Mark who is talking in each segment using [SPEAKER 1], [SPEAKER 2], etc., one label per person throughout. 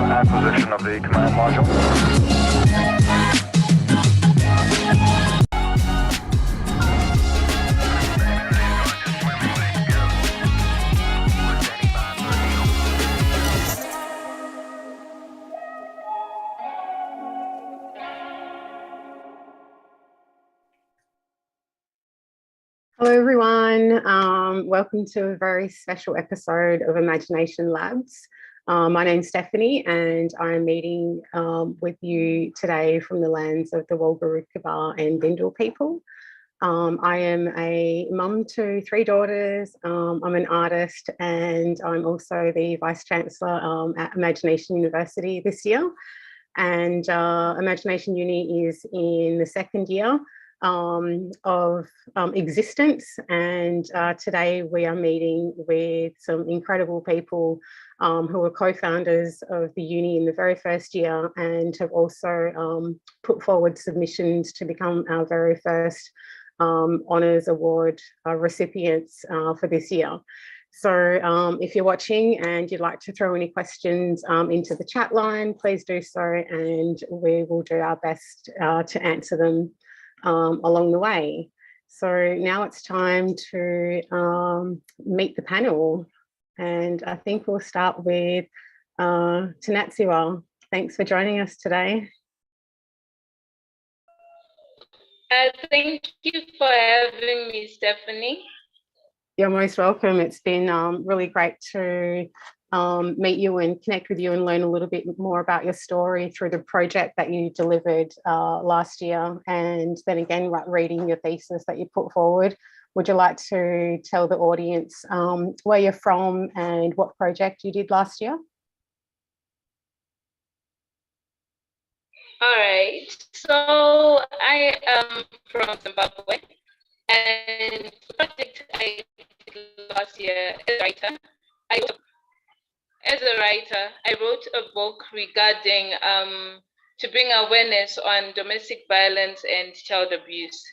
[SPEAKER 1] Acquisition of the command module.
[SPEAKER 2] Hello everyone, welcome to a very special episode of Imagination Labs. My name's Stephanie and I'm meeting with you today from the lands of the Walgarookaba and Bindal people. I am a mum to 3 daughters, I'm an artist and I'm also the Vice Chancellor at IMAGI-NATION University this year. And IMAGI-NATION Uni is in the 2nd year of existence, and today we are meeting with some incredible people who are co-founders of the uni in the very first year and have also put forward submissions to become our very first Honours Award recipients for this year. So if you're watching and you'd like to throw any questions into the chat line, please do so and we will do our best to answer them along the way. So now it's time to meet the panel, and I think we'll start with Tanatsiwa. Thanks for joining us today.
[SPEAKER 3] Thank you for having me, Stephanie.
[SPEAKER 2] You're most welcome. It's been really great to meet you and connect with you and learn a little bit more about your story through the project that you delivered last year, and then again reading your thesis that you put forward. Would you like to tell the audience where you're from and what project you did last year?
[SPEAKER 3] All right, so I am from Zimbabwe, and the project I did last year as a writer, I wrote a book regarding to bring awareness on domestic violence and child abuse.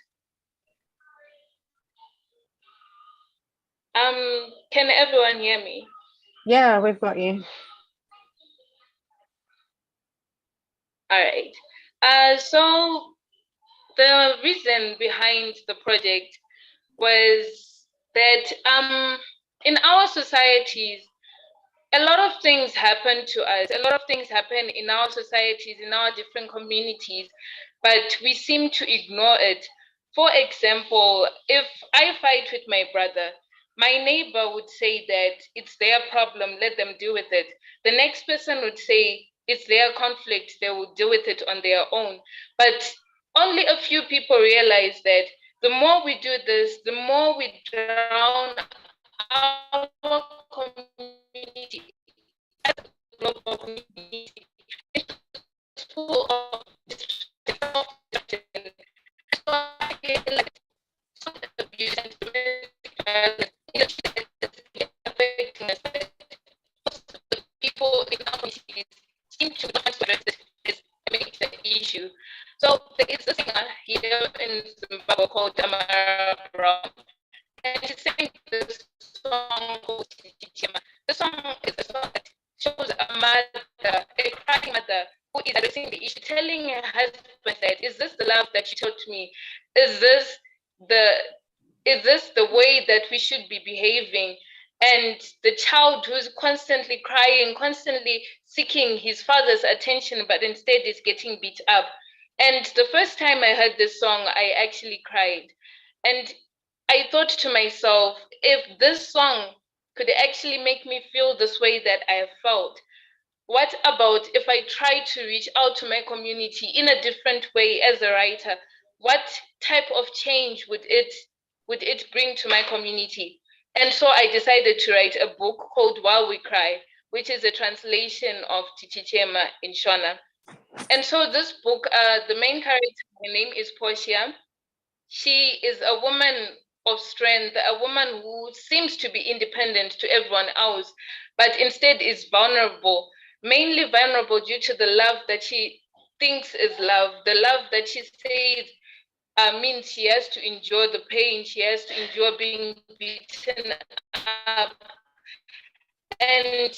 [SPEAKER 3] Can everyone hear me?
[SPEAKER 2] Yeah, we've got you.
[SPEAKER 3] All right. So the reason behind the project was that in our societies, a lot of things happen to us. A lot of things happen in our societies, in our different communities, but we seem to ignore it. For example, if I fight with my brother, my neighbor would say that it's their problem, let them deal with it. The next person would say it's their conflict, they will deal with it on their own. But only a few people realize that the more we do this, the more we drown our community as a global community full of destruction. So I feel like abuse and affecting us. Most of the people in our communities seem to not address this major issue. So there is a singer here in Zimbabwe called Inaugural, and she sang this song called Chitima. The song is a song that shows a mother, a crying mother, who is addressing the issue, telling her husband that, is this the love that you taught me? Is this the way that we should be behaving? And the child who's constantly crying, constantly seeking his father's attention, but instead is getting beat up. And the first time I heard this song, I actually cried. And I thought to myself, if this song could actually make me feel this way that I have felt, what about if I try to reach out to my community in a different way as a writer? What type of change would it bring to my community? And so I decided to write a book called While We Cry, which is a translation of Tichichema in Shona. And so this book, the main character, her name is Portia. She is a woman of strength, a woman who seems to be independent to everyone else, but instead is vulnerable, mainly vulnerable due to the love that she thinks is love, the love that she says means she has to endure the pain, she has to endure being beaten up, and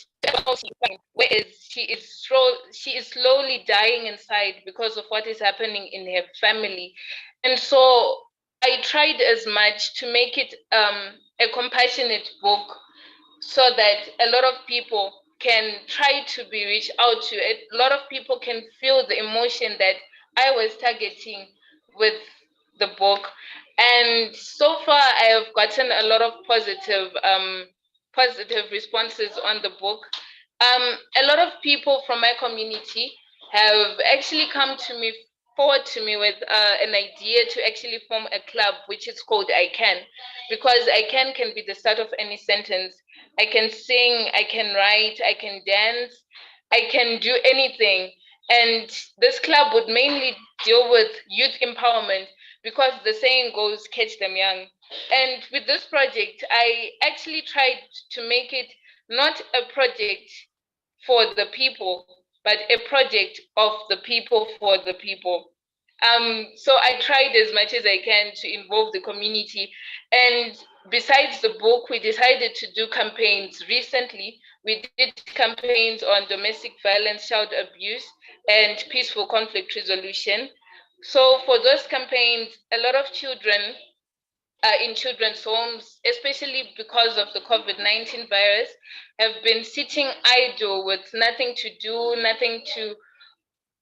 [SPEAKER 3] whereas she is slowly dying inside because of what is happening in her family. And so I tried as much to make it a compassionate book so that a lot of people can try to be reached out to. A lot of people can feel the emotion that I was targeting with the book. And so far I have gotten a lot of positive responses on the book. A lot of people from my community have actually come to me forward to me with an idea to actually form a club, which is called I Can, because I can be the start of any sentence. I can sing, I can write, I can dance, I can do anything. And this club would mainly deal with youth empowerment because the saying goes, catch them young. And with this project, I actually tried to make it not a project for the people, but a project of the people for the people. So I tried as much as I can to involve the community. And besides the book, we decided to do campaigns. Recently, we did campaigns on domestic violence, child abuse, and peaceful conflict resolution. So for those campaigns, a lot of children in children's homes, especially because of the COVID-19 virus, have been sitting idle with nothing to do, nothing to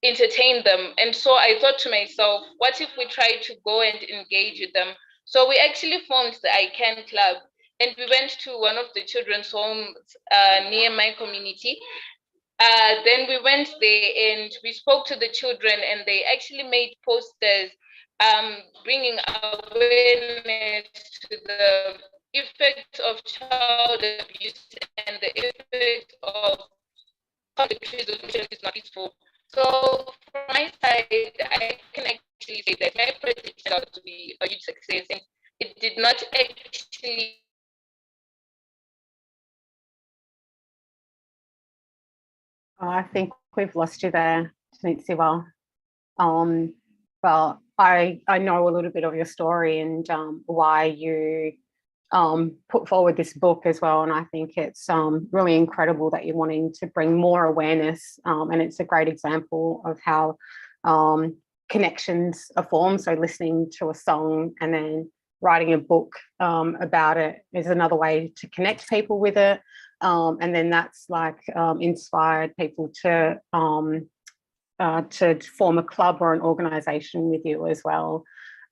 [SPEAKER 3] entertain them. And so I thought to myself, what if we try to go and engage with them? So we actually formed the I Can Club, and we went to one of the children's homes near my community. Then we went there and we spoke to the children, and they actually made posters bringing awareness to the effects of child abuse and the effects of conflict resolution is not peaceful. So from my side, I can actually say that my project turned out to be a huge success, and it did not actually.
[SPEAKER 2] I think we've lost you there, Tanitziwa. But I know a little bit of your story and why you put forward this book as well. And I think it's really incredible that you're wanting to bring more awareness. And it's a great example of how connections are formed. So listening to a song and then writing a book about it is another way to connect people with it. And then that's like inspired people to form a club or an organization with you as well.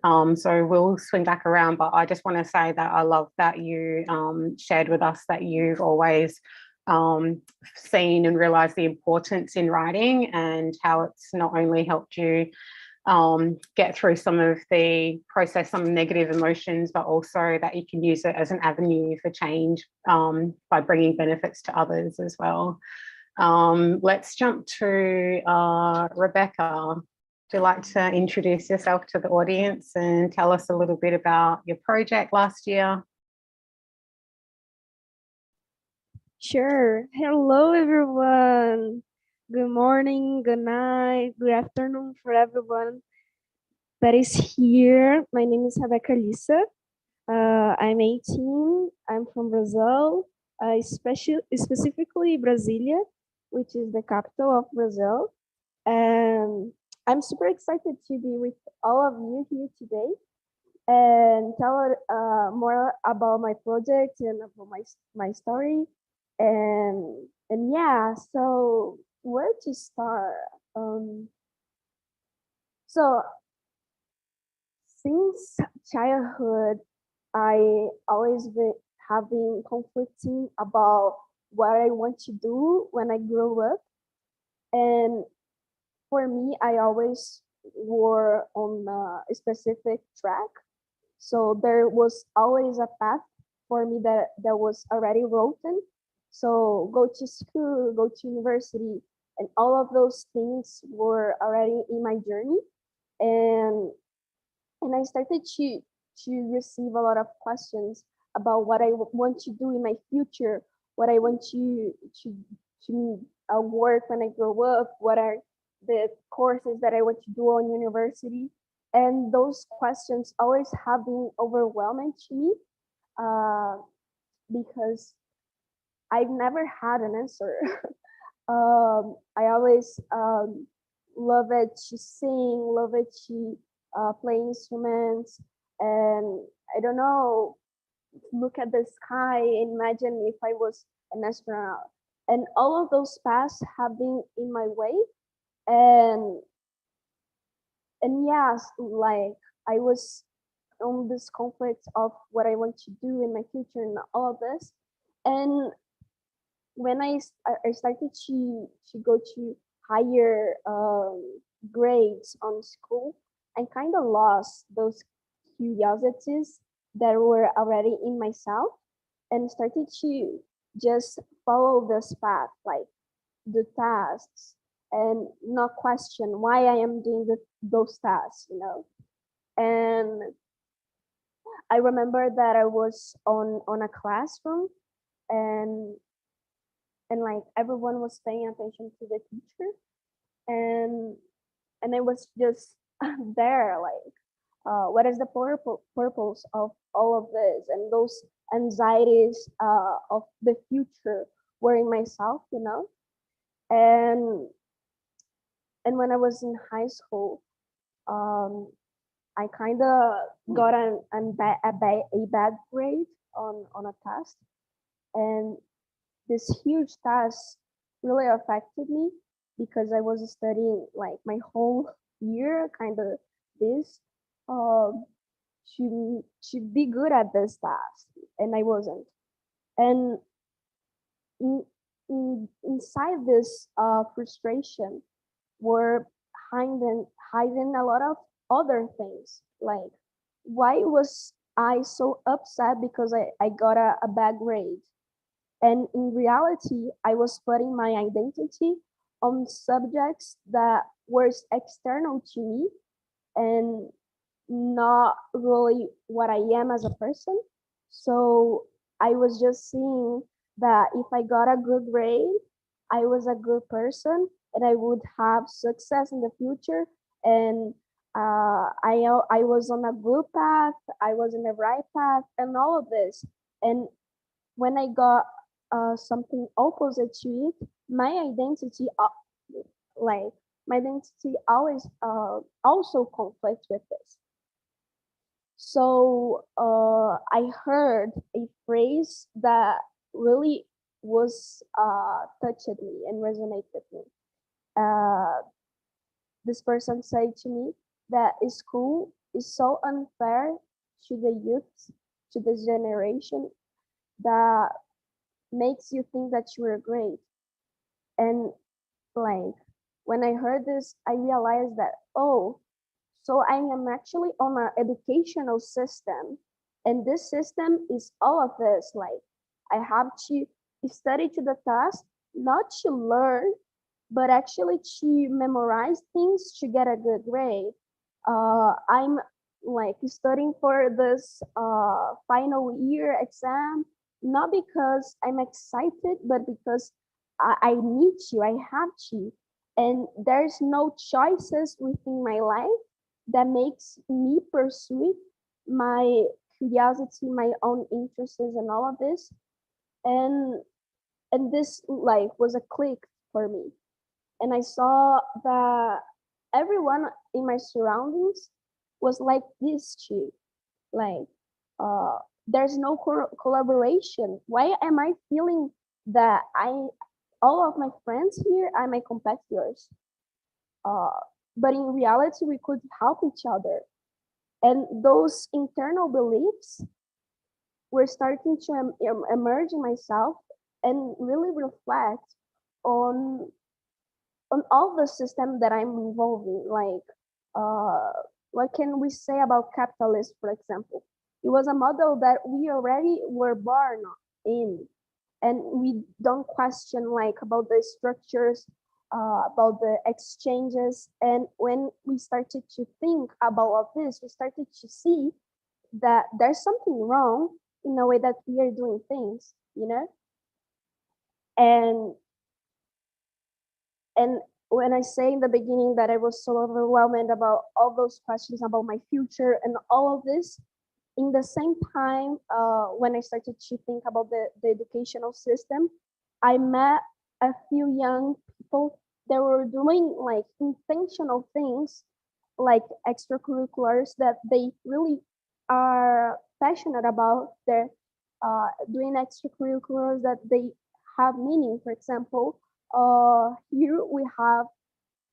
[SPEAKER 2] So we'll swing back around, but I just want to say that I love that you shared with us that you've always seen and realized the importance in writing and how it's not only helped you get through some of the process, some negative emotions, but also that you can use it as an avenue for change by bringing benefits to others as well. Let's jump to Rebecca. Would you like to introduce yourself to the audience and tell us a little bit about your project last year?
[SPEAKER 4] Sure. Hello, everyone. Good morning, good night, good afternoon for everyone that is here. My name is Rebecca Lissa. I'm 18. I'm from Brazil, specifically Brasilia, which is the capital of Brazil. And I'm super excited to be with all of you here today and tell more about my project and about my story. And yeah, so where to start? So since childhood, I always have been conflicting about what I want to do when I grow up. And for me, I always were on a specific track. So there was always a path for me that was already written. So go to school, go to university, and all of those things were already in my journey. And I started to receive a lot of questions about what I want to do in my future, what I want to work when I grow up, what are the courses that I want to do on university, and those questions always have been overwhelming to me uh, because I've never had an answer. I always love it to sing, love it to play instruments, and I don't know, look at the sky, imagine if I was an astronaut. And all of those paths have been in my way. And yes, like I was on this conflict of what I want to do in my future and all of this. And when I started to go to higher grades on school, I kind of lost those curiosities that were already in myself and started to just follow this path, like the tasks, and not question why I am doing those tasks, you know. And I remember that I was on a classroom, and like everyone was paying attention to the teacher, and I was just there like what is the purpose of all of this, and those anxieties of the future were in myself, you know. And when I was in high school, um, I kind of got a bad grade on a test, and this huge task really affected me because I was studying like my whole year, kind of this, um, to be good at this task, and I wasn't. And in, inside this frustration were hiding a lot of other things, like why was I so upset because I got a bad grade? And in reality, I was putting my identity on subjects that were external to me and not really what I am as a person. So I was just seeing that if I got a good grade, I was a good person and I would have success in the future. And I was on a good path, I was in the right path, and all of this. And when I got something opposite to it, my identity, like my identity, always also conflicts with this. So I heard a phrase that really was touched me and resonated with me. Uh, this person said to me that school is so unfair to the youth, to this generation, that makes you think that you are great. And like when I heard this, I realized that, oh, so I am actually on an educational system. And this system is all of this. Like I have to study to the task, not to learn, but actually to memorize things to get a good grade. I'm like studying for this final year exam, not because I'm excited, but because I need to, I have to. And there's no choices within my life that makes me pursue my curiosity, my own interests, and all of this. And this like was a click for me. And I saw that everyone in my surroundings was like this too. Like there's no collaboration. Why am I feeling that all of my friends here are my competitors? Uh, but in reality, we could help each other. And those internal beliefs were starting to emerge in myself and really reflect on all the system that I'm involved in. Like, what can we say about capitalism, for example? It was a model that we already were born in, and we don't question like about the structures, about the exchanges. And when we started to think about all this, we started to see that there's something wrong in the way that we are doing things, you know? And when I say in the beginning that I was so overwhelmed about all those questions about my future and all of this, in the same time, when I started to think about the educational system, I met a few young people that were doing like intentional things, like extracurriculars that they really are passionate about. They're doing extracurriculars that they have meaning. For example, here we have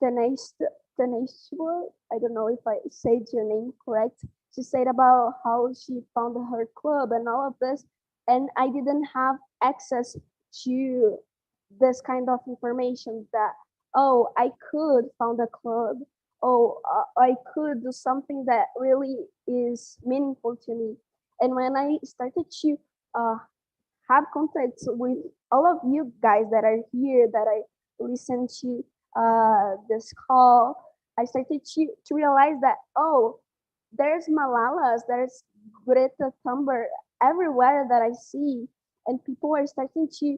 [SPEAKER 4] Tanisha, I don't know if I said your name correct. She said about how she found her club and all of this, and I didn't have access to this kind of information that, oh, I could found a club, oh, I could do something that really is meaningful to me. And when I started to uh, have contact with all of you guys that are here, that I listen to this call, I started to realize that, oh, there's Malalas, there's Greta Thunberg everywhere that I see, and people are starting to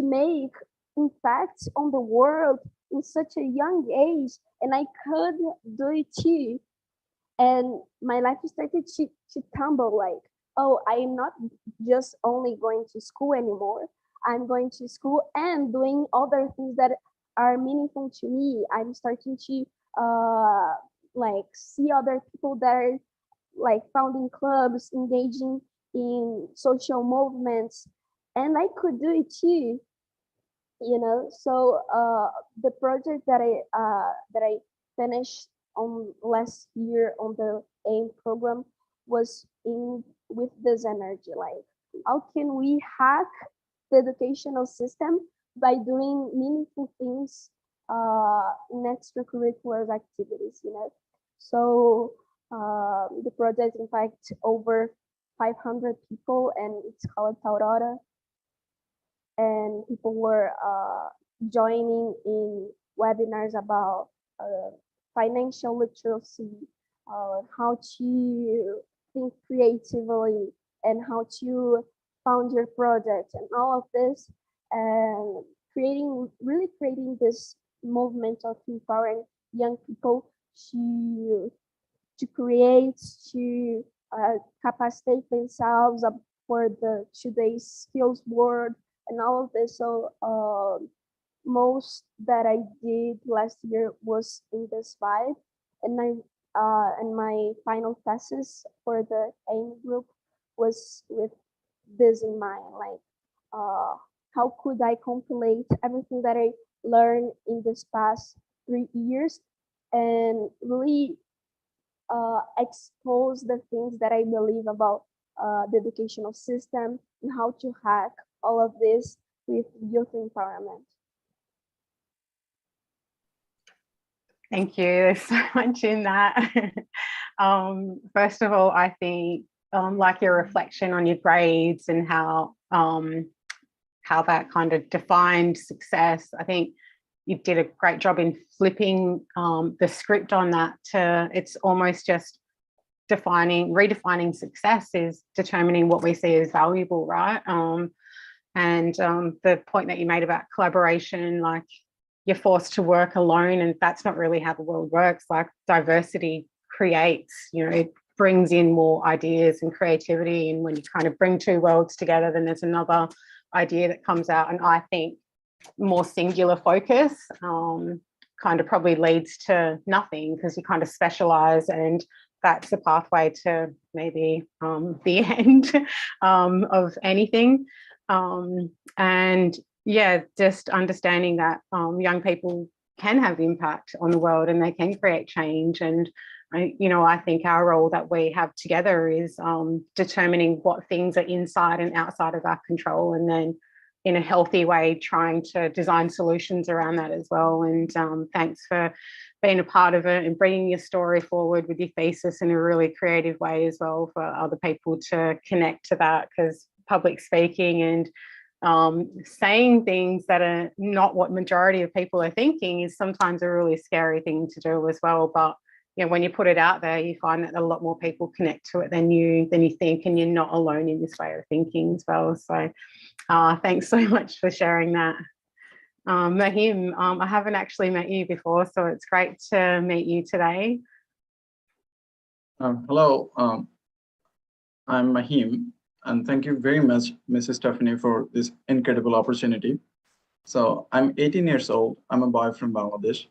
[SPEAKER 4] make impacts on the world in such a young age, and I could do it too. And my life started to tumble like, oh, I'm not just only going to school anymore. I'm going to school and doing other things that are meaningful to me. I'm starting to like see other people that are like founding clubs, engaging in social movements, and I could do it too. You know, so the project that I finished on last year on the AIM program was in with this energy, like how can we hack the educational system by doing meaningful things in extracurricular activities, you know. So the project, in fact, over 500 people, and it's called Taurora, and people were joining in webinars about financial literacy, how to think creatively, and how to found your project, and all of this, and really creating this movement of empowering young people to create, to capacitate themselves for the today's skills world and all of this. So most that I did last year was in this vibe, and and my final thesis for the AIM group was with this in mind, like how could I compilate everything that I learned in this past 3 years and really expose the things that I believe about the educational system and how to hack all of this with youth empowerment.
[SPEAKER 2] Thank you. There's so much in that. First of all, I think like your reflection on your grades and how that kind of defined success. I think you did a great job in flipping the script on that to, it's almost just redefining success is determining what we see as valuable, right? And the point that you made about collaboration, like you're forced to work alone, and that's not really how the world works. Like diversity creates, it brings in more ideas and creativity, and when you kind of bring two worlds together, then there's another idea that comes out. And I think more singular focus kind of probably leads to nothing, because you kind of specialize, and that's the pathway to maybe the end of anything. And yeah, just understanding that young people can have impact on the world and they can create change. And I think our role that we have together is determining what things are inside and outside of our control, and then in a healthy way trying to design solutions around that as well. And thanks for being a part of it and bringing your story forward with your thesis in a really creative way as well for other people to connect to that, because public speaking and saying things that are not what majority of people are thinking is sometimes a really scary thing to do as well. But when you put it out there, you find that a lot more people connect to it than you think, and you're not alone in this way of thinking as well. So thanks so much for sharing that. Mahim, I haven't actually met you before, so it's great to meet you today.
[SPEAKER 5] Hello, I'm Mahim, and thank you very much, Mrs. Stephanie, for this incredible opportunity. So I'm 18 years old. I'm a boy from Bangladesh,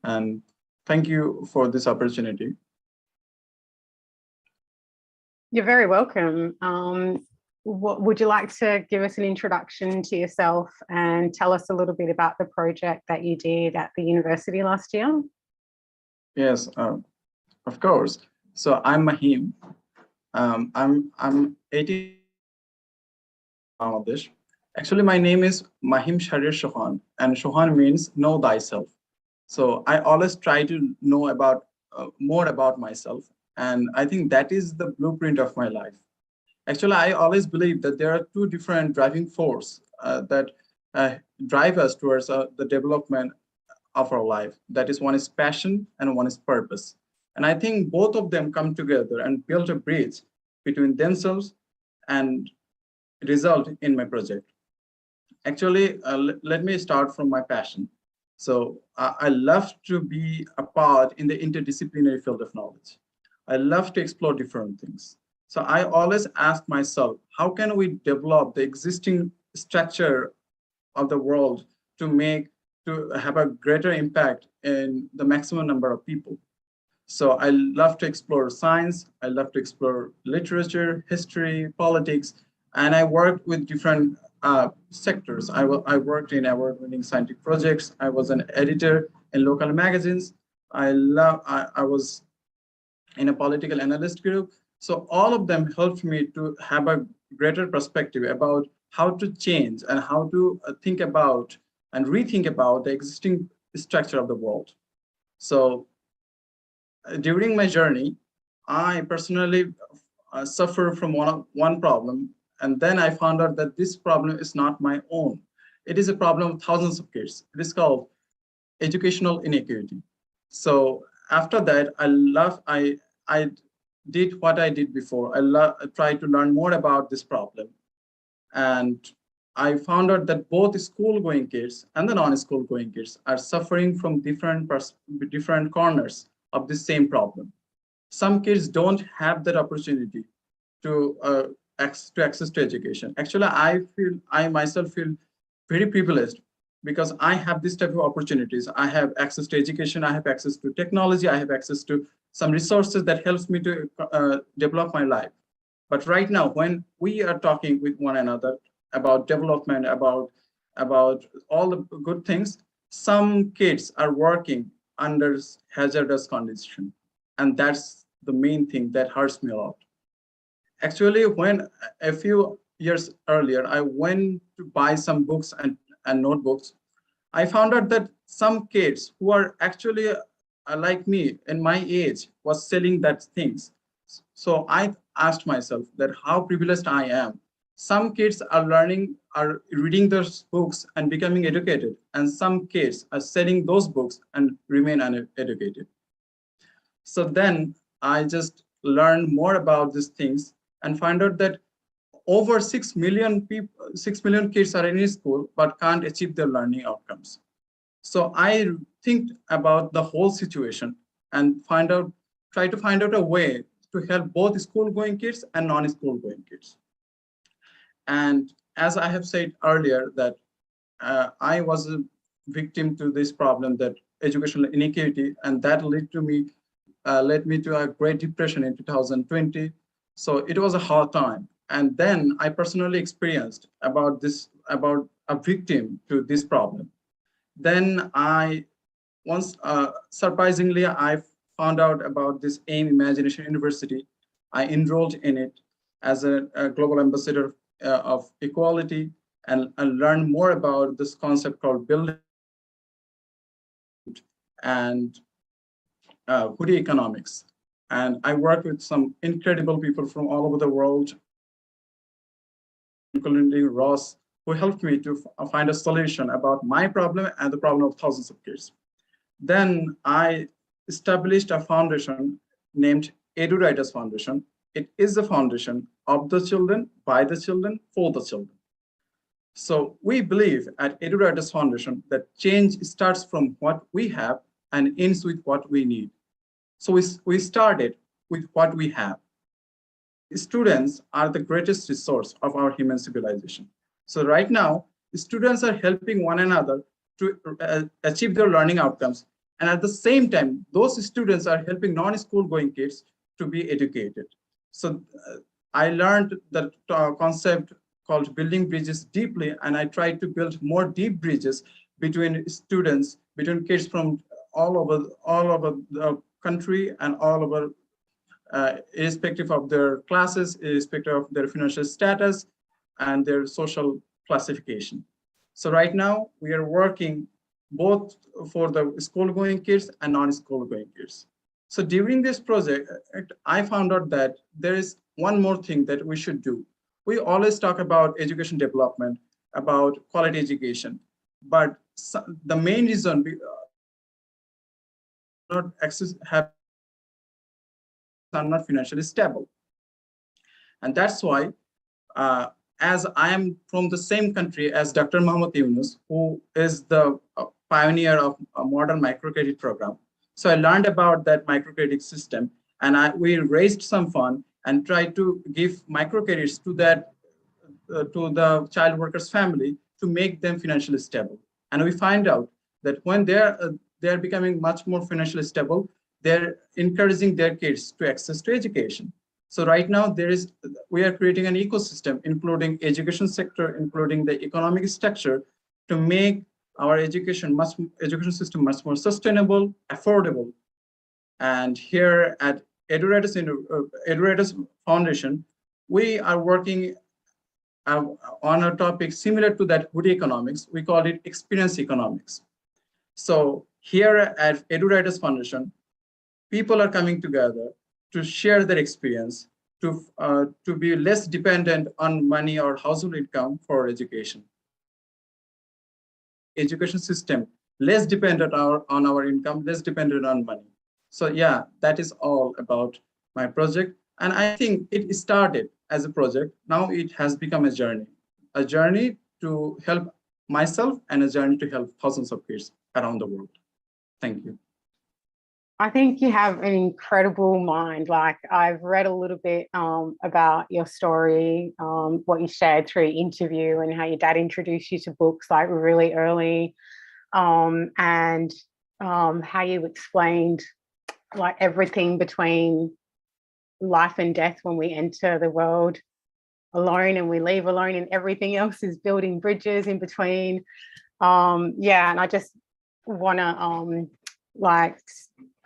[SPEAKER 5] and thank you for this opportunity.
[SPEAKER 2] You're very welcome. Would you like to give us an introduction to yourself and tell us a little bit about the project that you did at the university last year?
[SPEAKER 5] Yes, of course. So I'm Mahim. I'm 18 Bangladesh. Actually, my name is Mahim Sharir Shohan, and Shohan means know thyself. So I always try to know about more about myself, and I think that is the blueprint of my life. Actually, I always believe that there are two different driving forces that drive us towards the development of our life. That is, one is passion and one is purpose. And I think both of them come together and build a bridge between themselves and result in my project. Actually, let me start from my passion. So I love to be a part in the interdisciplinary field of knowledge. I love to explore different things. So I always ask myself, how can we develop the existing structure of the world to have a greater impact in the maximum number of people? So I love to explore science. I love to explore literature, history, politics, and I worked with different sectors. I worked in award-winning scientific projects. I was an editor in local magazines. I was in a political analyst group. So all of them helped me to have a greater perspective about how to change and how to think about and rethink about the existing structure of the world. So during my journey, I personally suffer from one problem, and then I found out that this problem is not my own. It is a problem of thousands of kids. It is called educational inequity. So after that, I did what I did before. I tried to learn more about this problem. And I found out that both school-going kids and the non-school-going kids are suffering from different corners of the same problem. Some kids don't have that opportunity to access to education. Actually, I myself feel very privileged because I have this type of opportunities. I have access to education, I have access to technology, I have access to some resources that helps me to develop my life. But right now, when we are talking with one another about development, about all the good things, some kids are working under hazardous conditions. And that's the main thing that hurts me a lot. Actually, when a few years earlier, I went to buy some books and notebooks, I found out that some kids who are actually like me in my age was selling that things. So I asked myself that how privileged I am. Some kids are reading those books and becoming educated, and some kids are selling those books and remain uneducated. So then I just learned more about these things and find out that over 6 million kids are in school but can't achieve their learning outcomes. So I think about the whole situation and try to find out a way to help both school-going kids and non-school-going kids. And as I have said earlier, that I was a victim to this problem, that educational inequity, and that led me to a Great Depression in 2020. So it was a hard time. And then I personally experienced about a victim to this problem. Then surprisingly, I found out about this IMAGI-NATION University, I enrolled in it as a global ambassador of equality and learned more about this concept called building and hoodie economics. And I work with some incredible people from all over the world, including Ross, who helped me to find a solution about my problem and the problem of thousands of kids. Then I established a foundation named EduWriters Foundation. It is a foundation of the children, by the children, for the children. So we believe at EduWriters Foundation that change starts from what we have and ends with what we need. So we started with what we have. Students are the greatest resource of our human civilization. So right now, students are helping one another to achieve their learning outcomes. And at the same time, those students are helping non-school going kids to be educated. So I learned that concept called building bridges deeply, and I tried to build more deep bridges between students, between kids from all over the country and all over, irrespective of their classes, irrespective of their financial status and their social classification. So right now we are working both for the school-going kids and non-school-going kids. So during this project, I found out that there is one more thing that we should do. We always talk about education development, about quality education, but the main reason we not are not financially stable. And that's why, as I am from the same country as Dr. Muhammad Yunus, who is the pioneer of a modern microcredit program. So I learned about that microcredit system, and we raised some fund and tried to give microcredits to that to the child workers' family to make them financially stable. And we find out that when they're becoming much more financially stable, they're encouraging their kids to access to education. So right now we are creating an ecosystem, including education sector, including the economic structure, to make our education system much more sustainable, affordable. And here at EduWriters Foundation, we are working on a topic similar to that hoodie economics. We call it experience economics. So here at EduWriters Foundation, people are coming together to share their experience, to be less dependent on money or household income for education. Education system, less dependent on our income, less dependent on money. So yeah, that is all about my project. And I think it started as a project. Now it has become a journey to help myself and a journey to help thousands of kids around the world. Thank you.
[SPEAKER 2] I think you have an incredible mind. Like, I've read a little bit about your story, what you shared through your interview, and how your dad introduced you to books like really early, and how you explained like everything between life and death when we enter the world alone and we leave alone, and everything else is building bridges in between. Yeah, and I just want to like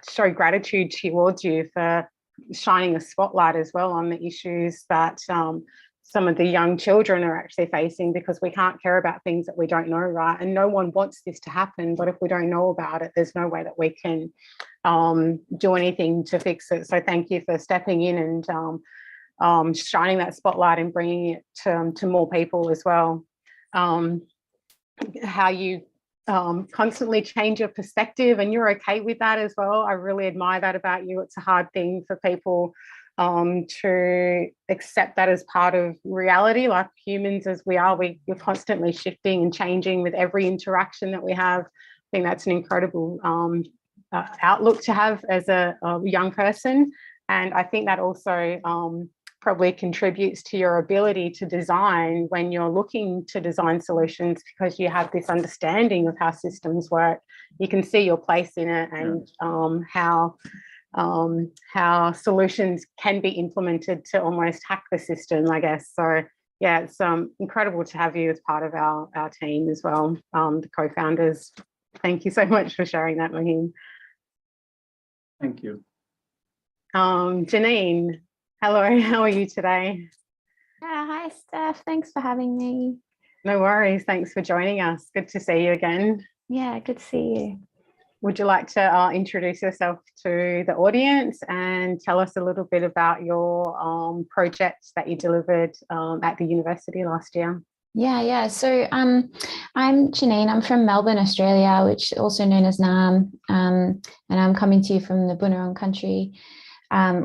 [SPEAKER 2] show gratitude towards you for shining a spotlight as well on the issues that some of the young children are actually facing, because we can't care about things that we don't know, right? And no one wants this to happen, but if we don't know about it, there's no way that we can do anything to fix it. So thank you for stepping in and shining that spotlight and bringing it to more people as well. How you constantly change your perspective, and you're okay with that as well. I really admire that about you. It's a hard thing for people to accept that as part of reality. Like humans as we are, we're constantly shifting and changing with every interaction that we have. I think that's an incredible outlook to have as a young person. And I think that also probably contributes to your ability to design when you're looking to design solutions, because you have this understanding of how systems work. You can see your place in it, and how solutions can be implemented to almost hack the system, I guess. So yeah, it's incredible to have you as part of our team as well, the co-founders. Thank you so much for sharing that, Mahim.
[SPEAKER 5] Thank you.
[SPEAKER 2] Janine, hello, how are you today?
[SPEAKER 6] Yeah, hi Steph, thanks for having me.
[SPEAKER 2] No worries, thanks for joining us. Good to see you again.
[SPEAKER 6] Yeah, good to see you.
[SPEAKER 2] Would you like to introduce yourself to the audience and tell us a little bit about your project that you delivered at the university last year?
[SPEAKER 6] Yeah. So I'm Janine. I'm from Melbourne, Australia, which is also known as Nam. And I'm coming to you from the Bunurong country,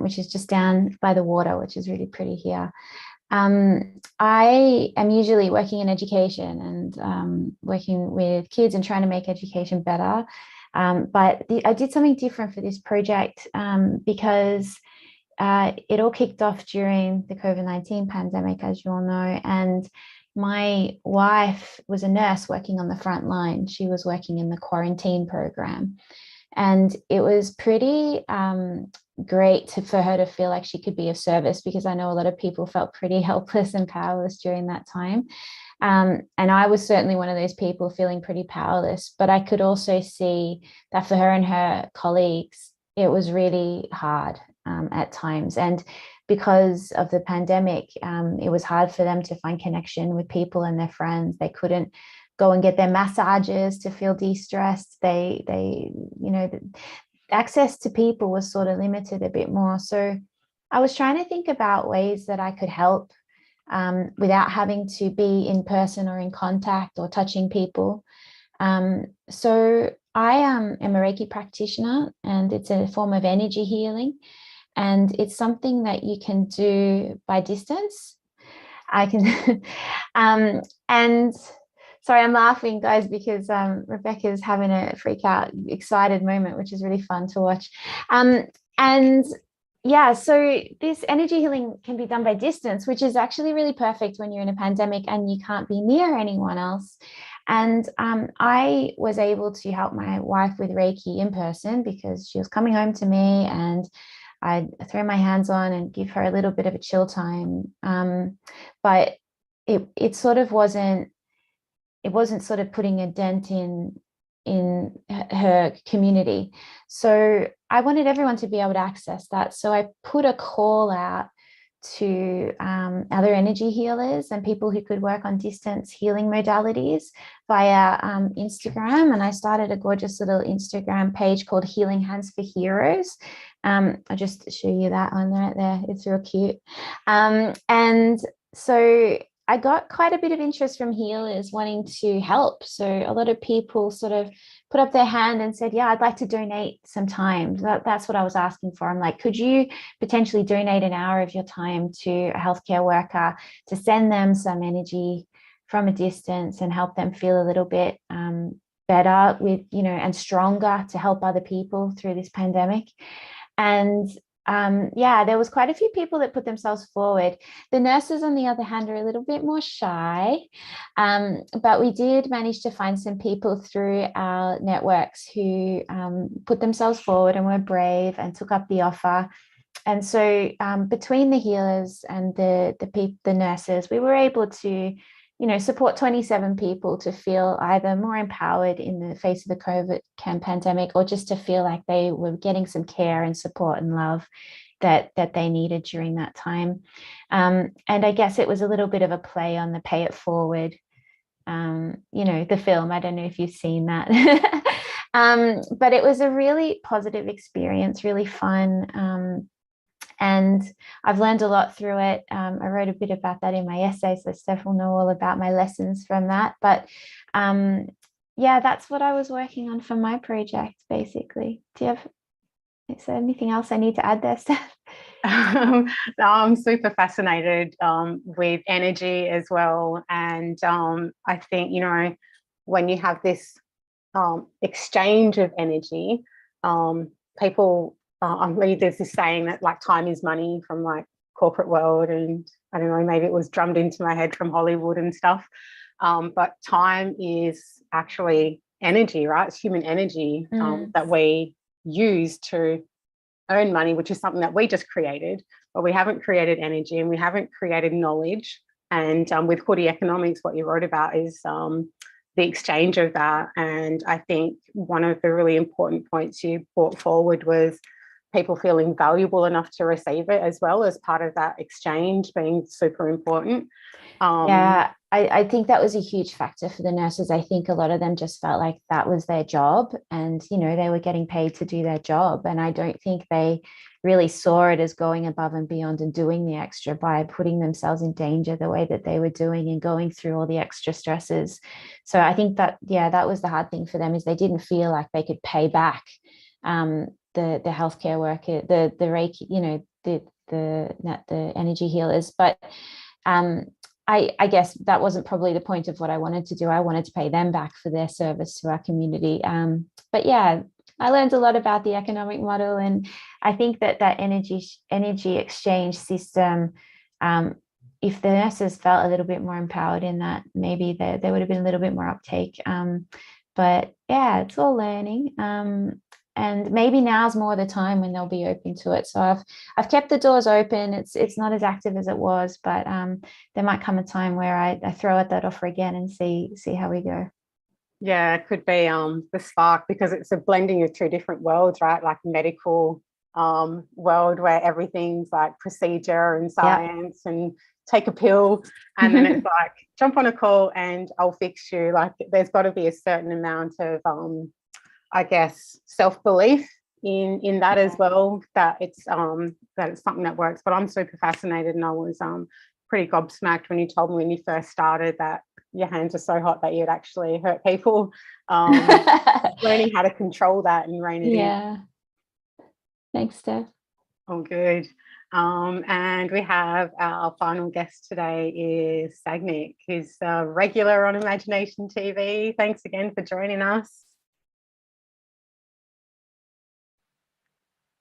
[SPEAKER 6] which is just down by the water, which is really pretty here. I am usually working in education and working with kids and trying to make education better. But I did something different for this project because it all kicked off during the COVID-19 pandemic, as you all know. And my wife was a nurse working on the front line. She was working in the quarantine program. And it was pretty great for her to feel like she could be of service, because I know a lot of people felt pretty helpless and powerless during that time. And I was certainly one of those people feeling pretty powerless, but I could also see that for her and her colleagues, it was really hard at times. And because of the pandemic, it was hard for them to find connection with people and their friends. They couldn't go and get their massages to feel de-stressed. They access to people was sort of limited a bit more. So I was trying to think about ways that I could help without having to be in person or in contact or touching people. So I am a Reiki practitioner, and it's a form of energy healing. And it's something that you can do by distance. I can, and sorry, I'm laughing, guys, because Rebecca's having a freak out, excited moment, which is really fun to watch. And yeah, so this energy healing can be done by distance, which is actually really perfect when you're in a pandemic and you can't be near anyone else. And I was able to help my wife with Reiki in person because she was coming home to me, and I'd throw my hands on and give her a little bit of a chill time. But it sort of wasn't sort of putting a dent in her community. So I wanted everyone to be able to access that. So I put a call out to other energy healers and people who could work on distance healing modalities via Instagram. And I started a gorgeous little Instagram page called Healing Hands for Heroes. I'll just show you that one right there. It's real cute. And so I got quite a bit of interest from healers wanting to help. So a lot of people sort of put up their hand and said, yeah, I'd like to donate some time. That's what I was asking for. I'm like, could you potentially donate an hour of your time to a healthcare worker to send them some energy from a distance and help them feel a little bit better with, and stronger to help other people through this pandemic. And yeah, there was quite a few people that put themselves forward. The nurses, on the other hand, are a little bit more shy, but we did manage to find some people through our networks who put themselves forward and were brave and took up the offer. And so between the healers and the nurses, we were able to support 27 people to feel either more empowered in the face of the COVID pandemic, or just to feel like they were getting some care and support and love that they needed during that time. And I guess it was a little bit of a play on the Pay It Forward, the film. I don't know if you've seen that. But it was a really positive experience, really fun. And I've learned a lot through it. I wrote a bit about that in my essay, so Steph will know all about my lessons from that. But yeah, that's what I was working on for my project, basically. Is there anything else I need to add there, Steph?
[SPEAKER 2] I'm super fascinated with energy as well. And I think, when you have this exchange of energy, people, there's this saying that like time is money from like corporate world, and I don't know, maybe it was drummed into my head from Hollywood and stuff. But time is actually energy, right? It's human energy that we use to earn money, which is something that we just created, but we haven't created energy and we haven't created knowledge. And with Hoodie Economics, what you wrote about is the exchange of that. And I think one of the really important points you brought forward was people feeling valuable enough to receive it as well as part of that exchange being super important.
[SPEAKER 6] Yeah, I think that was a huge factor for the nurses. I think a lot of them just felt like that was their job, and they were getting paid to do their job. And I don't think they really saw it as going above and beyond and doing the extra by putting themselves in danger the way that they were doing and going through all the extra stresses. So I think that, yeah, that was the hard thing for them, is they didn't feel like they could pay back the healthcare worker, the Reiki, the energy healers. But I guess that wasn't probably the point of what I wanted to do. I wanted to pay them back for their service to our community. But yeah, I learned a lot about the economic model, and I think that energy exchange system, if the nurses felt a little bit more empowered in that, maybe there would have been a little bit more uptake. But yeah, it's all learning. And maybe now's more the time when they'll be open to it. So I've kept the doors open. It's not as active as it was, but there might come a time where I throw at that offer again and see how we go.
[SPEAKER 2] Yeah, it could be the spark, because it's a blending of two different worlds, right? Like medical world where everything's like procedure and science and take a pill, and then it's like jump on a call and I'll fix you. Like there's got to be a certain amount of I guess self-belief in that as well, that it's something that works. But I'm super fascinated, and I was pretty gobsmacked when you told me when you first started that your hands are so hot that you'd actually hurt people. Learning how to control that and rein it in.
[SPEAKER 6] Thanks, Steph.
[SPEAKER 2] Oh, good. And we have our final guest today is Sagnik, who's a regular on Imagination TV. Thanks again for joining us.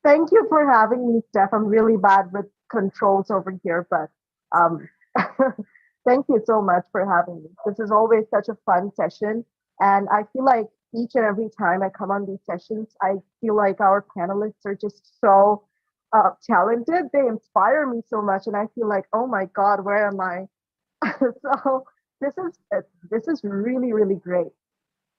[SPEAKER 7] Thank you for having me, Steph. I'm really bad with controls over here, but thank you so much for having me. This is always such a fun session, and I feel like each and every time I come on these sessions, I feel like our panelists are just so talented. They inspire me so much, and I feel like, oh my God, where am I? So this is really, really great.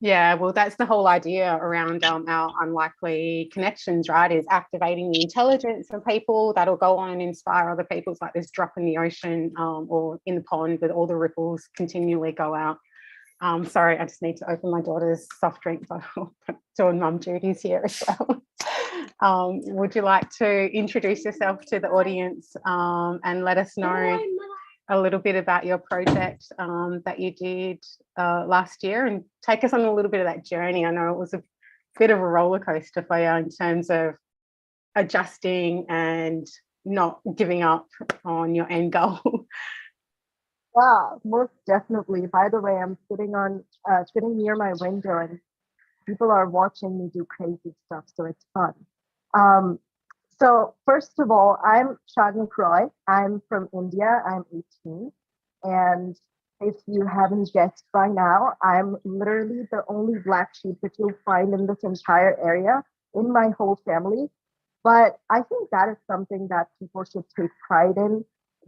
[SPEAKER 2] Yeah, well, that's the whole idea around our unlikely connections, right? Is activating the intelligence of people that'll go on and inspire other people. It's like this drop in the ocean or in the pond with all the ripples continually go out. Sorry, I just need to open my daughter's soft drink bottle. Doing mum duties here as well. Would you like to introduce yourself to the audience and let us know a little bit about your project that you did last year, and take us on a little bit of that journey? I know it was a bit of a roller coaster for you in terms of adjusting and not giving up on your end goal.
[SPEAKER 7] Yeah, most definitely. By the way, I'm sitting near my window, and people are watching me do crazy stuff, so it's fun. So first of all, I'm Sagnik Roy. I'm from India. I'm 18. And if you haven't guessed by now, I'm literally the only Black sheep that you'll find in this entire area in my whole family. But I think that is something that people should take pride in.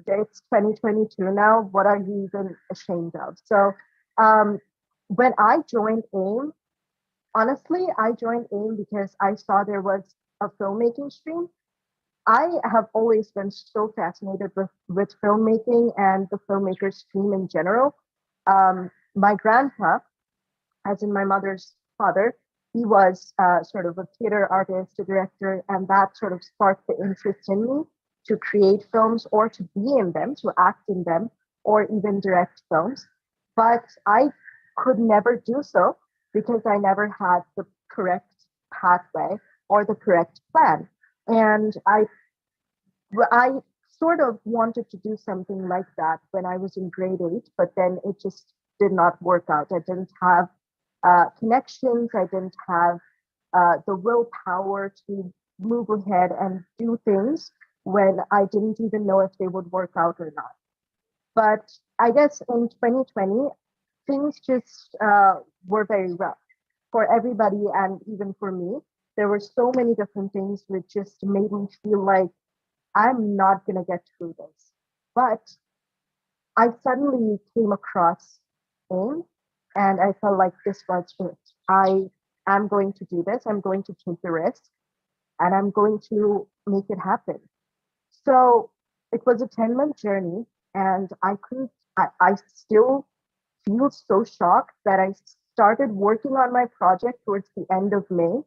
[SPEAKER 7] It's 2022 now. What are you even ashamed of? So when I joined AIM, honestly, I joined AIM because I saw there was a filmmaking stream. I have always been so fascinated with filmmaking and the filmmaker stream in general. My grandpa, as in my mother's father, he was sort of a theater artist, a director, and that sort of sparked the interest in me to create films or to be in them, to act in them, or even direct films. But I could never do so because I never had the correct pathway or the correct plan. And I sort of wanted to do something like that when I was in grade 8, but then it just did not work out. I didn't have connections. I didn't have the willpower to move ahead and do things when I didn't even know if they would work out or not. But I guess in 2020, things just were very rough for everybody, and even for me. There were so many different things which just made me feel like I'm not going to get through this. But I suddenly came across AIM, and I felt like this was it. I am going to do this. I'm going to take the risk. and I'm going to make it happen. So it was a 10-month journey, and I still feel so shocked that I started working on my project towards the end of May,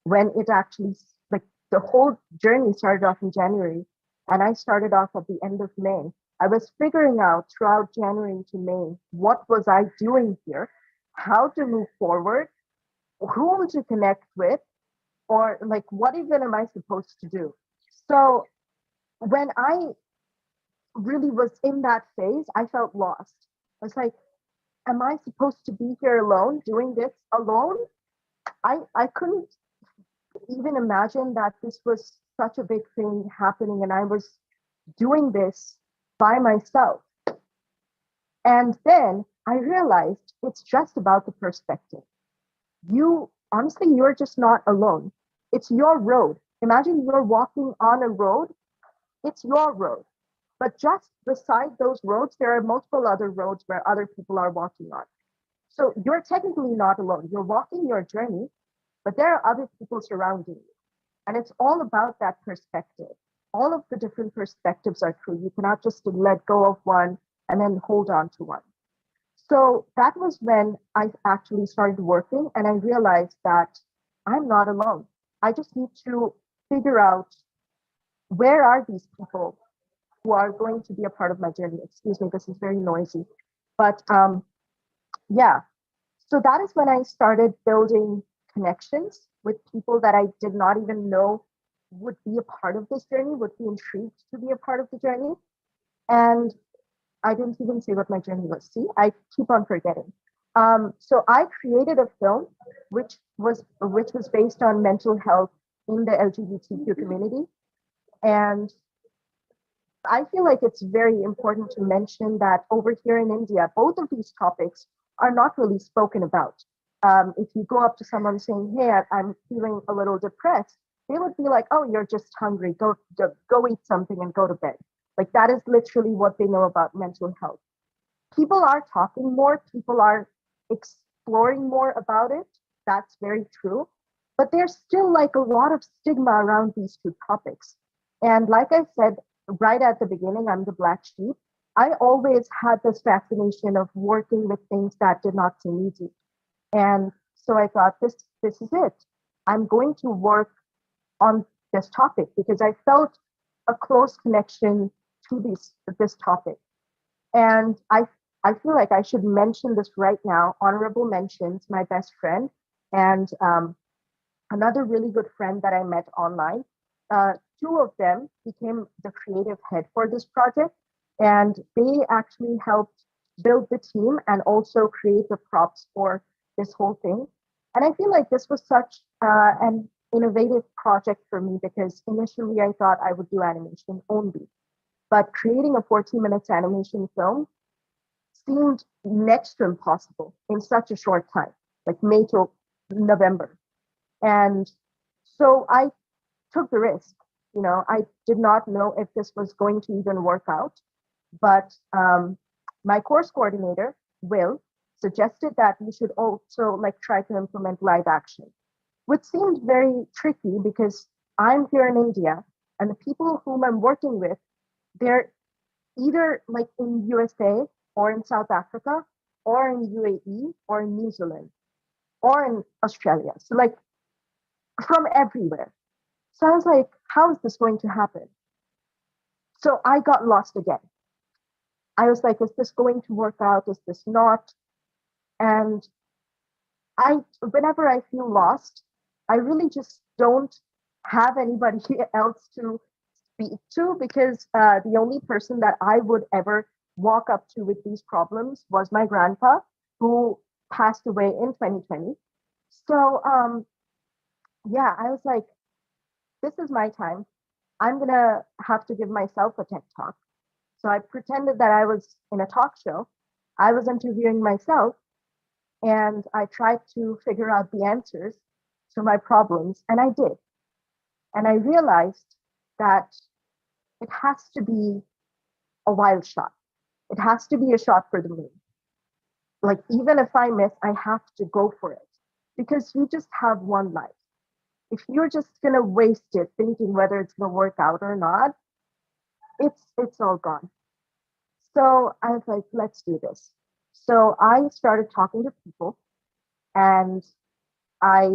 [SPEAKER 7] when it actually, like, the whole journey started off in January, and I started off at the end of May. I was figuring out throughout January to May, what was I doing here, how to move forward, whom to connect with, or like, what even am I supposed to do? So when I really was in that phase, I felt lost. I was like, am I supposed to be here alone, doing this alone? I couldn't even imagine that this was such a big thing happening, and I was doing this by myself. And then I realized it's just about the perspective. Honestly, you're just not alone. It's your road. Imagine you're walking on a road. It's your road. But just beside those roads, there are multiple other roads where other people are walking on. So you're technically not alone. You're walking your journey, but there are other people surrounding you. And it's all about that perspective. All of the different perspectives are true. You cannot just let go of one and then hold on to one. So that was when I actually started working, and I realized that I'm not alone. I just need to figure out, where are these people who are going to be a part of my journey. Excuse me, this is very noisy. But yeah, so that is when I started building connections with people that I did not even know would be a part of this journey, would be intrigued to be a part of the journey. And I didn't even say what my journey was. See, I keep on forgetting. So I created a film which was based on mental health in the LGBTQ community. And I feel like it's very important to mention that over here in India, both of these topics are not really spoken about. If you go up to someone saying, hey, I'm feeling a little depressed, they would be like, oh, you're just hungry. Go eat something and go to bed. Like, that is literally what they know about mental health. People are talking more. People are exploring more about it. That's very true. But there's still like a lot of stigma around these two topics. And like I said, right at the beginning, I'm the black sheep. I always had this fascination of working with things that did not seem easy. And so I thought, this is it. I'm going to work on this topic because I felt a close connection to this topic. And I feel like I should mention this right now. Honorable mentions, my best friend and another really good friend that I met online. Two of them became the creative head for this project, and they actually helped build the team and also create the props for this whole thing. And I feel like this was such an innovative project for me because initially I thought I would do animation only. But creating a 14 minutes animation film seemed next to impossible in such a short time, like May to November. And so I took the risk. You know, I did not know if this was going to even work out, but my course coordinator, Will, suggested that we should also like try to implement live action, which seemed very tricky because I'm here in India and the people whom I'm working with, they're either like in USA or in South Africa or in UAE or in New Zealand or in Australia. So like from everywhere. So I was like, how is this going to happen? So I got lost again. I was like, is this going to work out? Is this not? And whenever I feel lost, I really just don't have anybody else to speak to because the only person that I would ever walk up to with these problems was my grandpa, who passed away in 2020. So yeah, I was like, this is my time. I'm gonna have to give myself a TED talk. So I pretended that I was in a talk show. I was interviewing myself and I tried to figure out the answers to my problems, and I did. And I realized that it has to be a wild shot. It has to be a shot for the moon. Like, even if I miss, I have to go for it because you just have one life. if you're just gonna waste it thinking whether it's gonna work out or not, it's all gone. So I was like, let's do this. So I started talking to people, and I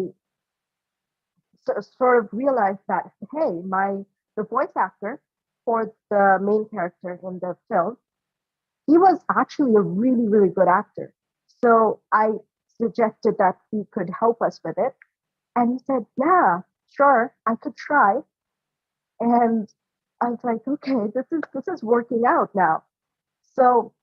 [SPEAKER 7] sort of realized that, hey, the voice actor for the main character in the film, he was actually a really, really good actor. So I suggested that he could help us with it. And he said, yeah, sure, I could try. And I was like, okay, this is working out now. So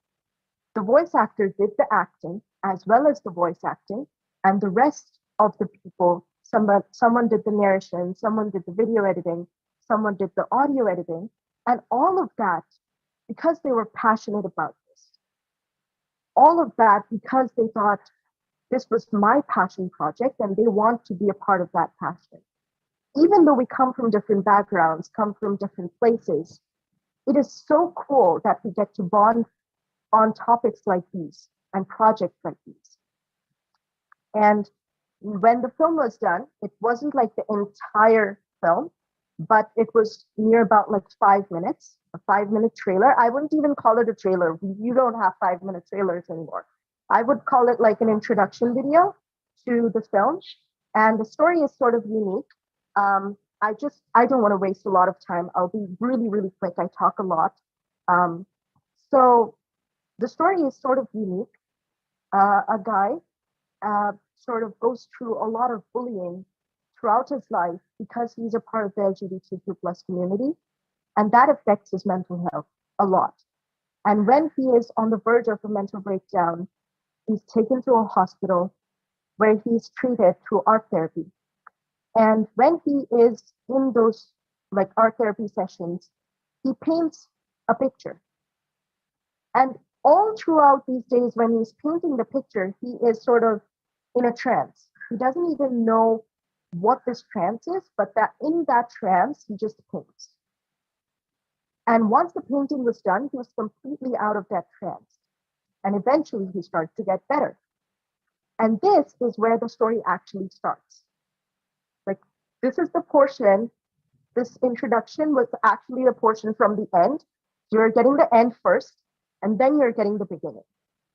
[SPEAKER 7] the voice actor did the acting as well as the voice acting, and the rest of the people, someone did the narration, someone did the video editing, someone did the audio editing, and all of that because they were passionate about this. All of that because they thought this was my passion project and they want to be a part of that passion. Even though we come from different backgrounds, come from different places, it is so cool that we get to bond on topics like these and projects like these. And when the film was done, it wasn't like the entire film, but it was near about like 5 minutes, a 5-minute trailer. I wouldn't even call it a trailer. You don't have 5-minute trailers anymore. I would call it like an introduction video to the film. And the story is sort of unique. I don't want to waste a lot of time. I'll be really, really quick. I talk a lot. So the story is sort of unique. A guy sort of goes through a lot of bullying throughout his life because he's a part of the LGBTQ plus community, and that affects his mental health a lot. And when he is on the verge of a mental breakdown, he's taken to a hospital where he's treated through art therapy. And when he is in those like art therapy sessions, he paints a picture. And all throughout these days when he's painting the picture, he is sort of in a trance. He doesn't even know what this trance is, but that in that trance, he just paints. And once the painting was done, he was completely out of that trance. And eventually he started to get better. And this is where the story actually starts. Like, this is the portion, this introduction was actually the portion from the end. You're getting the end first, and then you're getting the beginning.